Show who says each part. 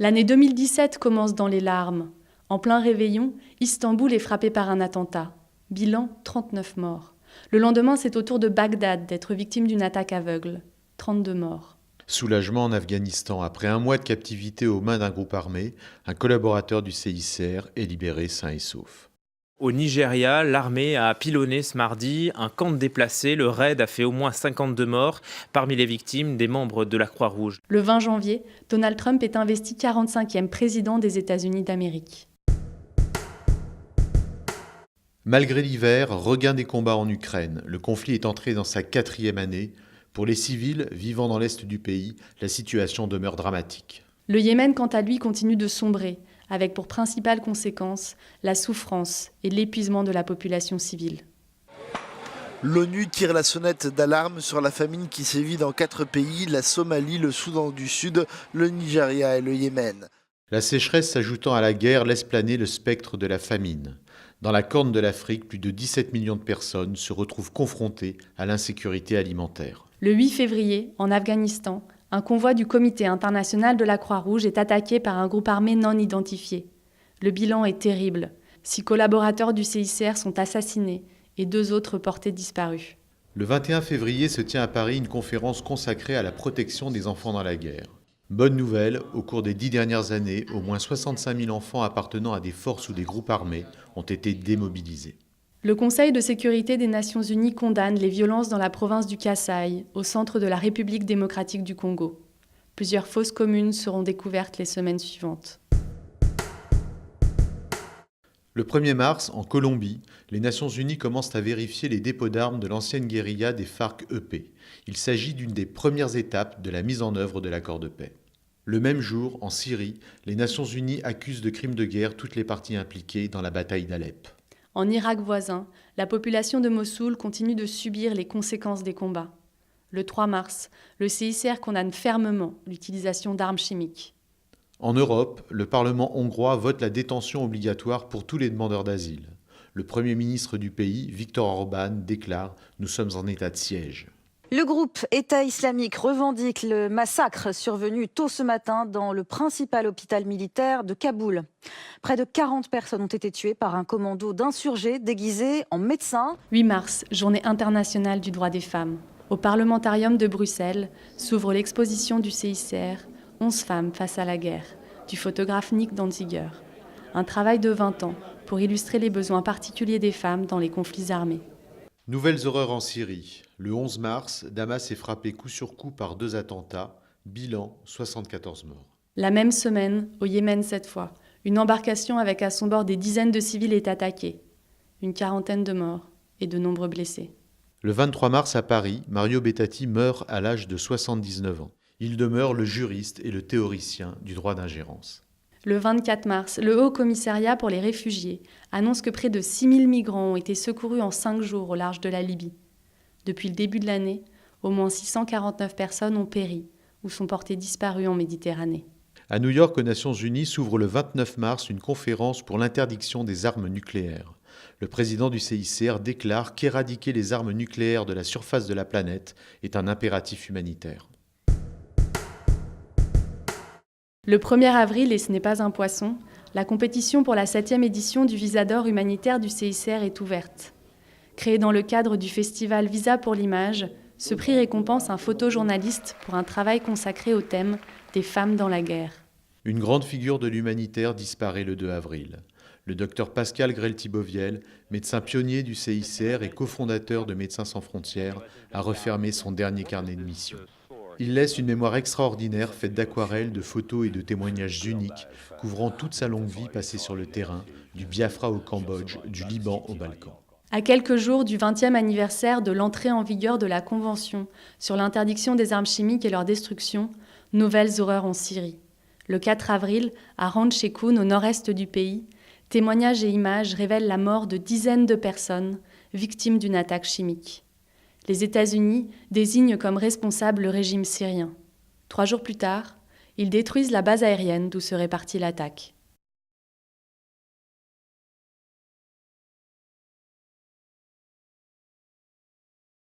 Speaker 1: L'année 2017 commence dans les larmes. En plein réveillon, Istanbul est frappé par un attentat. Bilan, 39 morts. Le lendemain, c'est au tour de Bagdad d'être victime d'une attaque aveugle. 32 morts.
Speaker 2: Soulagement en Afghanistan. Après un mois de captivité aux mains d'un groupe armé, un collaborateur du CICR est libéré sain et sauf.
Speaker 3: Au Nigeria, l'armée a pilonné ce mardi un camp de déplacés. Le raid a fait au moins 52 morts. Parmi les victimes, des membres de la Croix-Rouge.
Speaker 1: Le 20 janvier, Donald Trump est investi 45e président des États-Unis d'Amérique.
Speaker 2: Malgré l'hiver, regain des combats en Ukraine. Le conflit est entré dans sa 4e année. Pour les civils vivant dans l'est du pays, la situation demeure dramatique.
Speaker 1: Le Yémen, quant à lui, continue de sombrer, avec pour principale conséquence la souffrance et l'épuisement de la population civile.
Speaker 4: L'ONU tire la sonnette d'alarme sur la famine qui sévit dans 4 pays, la Somalie, le Soudan du Sud, le Nigeria et le Yémen.
Speaker 2: La sécheresse s'ajoutant à la guerre laisse planer le spectre de la famine. Dans la Corne de l'Afrique, plus de 17 millions de personnes se retrouvent confrontées à l'insécurité alimentaire.
Speaker 1: Le 8 février, en Afghanistan, un convoi du Comité international de la Croix-Rouge est attaqué par un groupe armé non identifié. Le bilan est terrible. 6 collaborateurs du CICR sont assassinés et 2 autres portés disparus.
Speaker 2: Le 21 février se tient à Paris une conférence consacrée à la protection des enfants dans la guerre. Bonne nouvelle, au cours des 10 dernières années, au moins 65 000 enfants appartenant à des forces ou des groupes armés ont été démobilisés.
Speaker 1: Le Conseil de sécurité des Nations Unies condamne les violences dans la province du Kasaï, au centre de la République démocratique du Congo. Plusieurs fosses communes seront découvertes les semaines suivantes.
Speaker 2: Le 1er mars, en Colombie, les Nations Unies commencent à vérifier les dépôts d'armes de l'ancienne guérilla des FARC-EP. Il s'agit d'une des premières étapes de la mise en œuvre de l'accord de paix. Le même jour, en Syrie, les Nations Unies accusent de crimes de guerre toutes les parties impliquées dans la bataille d'Alep.
Speaker 1: En Irak voisin, la population de Mossoul continue de subir les conséquences des combats. Le 3 mars, le CICR condamne fermement l'utilisation d'armes chimiques.
Speaker 2: En Europe, le Parlement hongrois vote la détention obligatoire pour tous les demandeurs d'asile. Le Premier ministre du pays, Viktor Orban, déclare « Nous sommes en état de siège ».
Speaker 5: Le groupe État islamique revendique le massacre survenu tôt ce matin dans le principal hôpital militaire de Kaboul. Près de 40 personnes ont été tuées par un commando d'insurgés déguisés en médecins.
Speaker 1: 8 mars, journée internationale du droit des femmes. Au Parlementarium de Bruxelles s'ouvre l'exposition du CICR « 11 femmes face à la guerre » du photographe Nick Danziger. Un travail de 20 ans pour illustrer les besoins particuliers des femmes dans les conflits armés.
Speaker 2: Nouvelles horreurs en Syrie. Le 11 mars, Damas est frappé coup sur coup par 2 attentats. Bilan, 74 morts.
Speaker 1: La même semaine, au Yémen cette fois, une embarcation avec à son bord des dizaines de civils est attaquée. Une 40aine de morts et de nombreux blessés.
Speaker 2: Le 23 mars à Paris, Mario Bettati meurt à l'âge de 79 ans. Il demeure le juriste et le théoricien du droit d'ingérence.
Speaker 1: Le 24 mars, le Haut Commissariat pour les réfugiés annonce que près de 6000 migrants ont été secourus en 5 jours au large de la Libye. Depuis le début de l'année, au moins 649 personnes ont péri ou sont portées disparues en Méditerranée.
Speaker 2: À New York, aux Nations Unies, s'ouvre le 29 mars une conférence pour l'interdiction des armes nucléaires. Le président du CICR déclare qu'éradiquer les armes nucléaires de la surface de la planète est un impératif humanitaire.
Speaker 1: Le 1er avril, et ce n'est pas un poisson, la compétition pour la 7e édition du Visa d'or humanitaire du CICR est ouverte. Créé dans le cadre du festival Visa pour l'image, ce prix récompense un photojournaliste pour un travail consacré au thème des femmes dans la guerre.
Speaker 2: Une grande figure de l'humanitaire disparaît le 2 avril. Le docteur Pascal Grel-Thiboviel, médecin pionnier du CICR et cofondateur de Médecins sans frontières, a refermé son dernier carnet de mission. Il laisse une mémoire extraordinaire faite d'aquarelles, de photos et de témoignages uniques, couvrant toute sa longue vie passée sur le terrain, du Biafra au Cambodge, du Liban au Balkan.
Speaker 1: À quelques jours du 20e anniversaire de l'entrée en vigueur de la Convention sur l'interdiction des armes chimiques et leur destruction, nouvelles horreurs en Syrie. Le 4 avril, à Khan Sheikhoun, au nord-est du pays, témoignages et images révèlent la mort de dizaines de personnes victimes d'une attaque chimique. Les États-Unis désignent comme responsable le régime syrien. 3 jours plus tard, ils détruisent la base aérienne d'où serait partie l'attaque.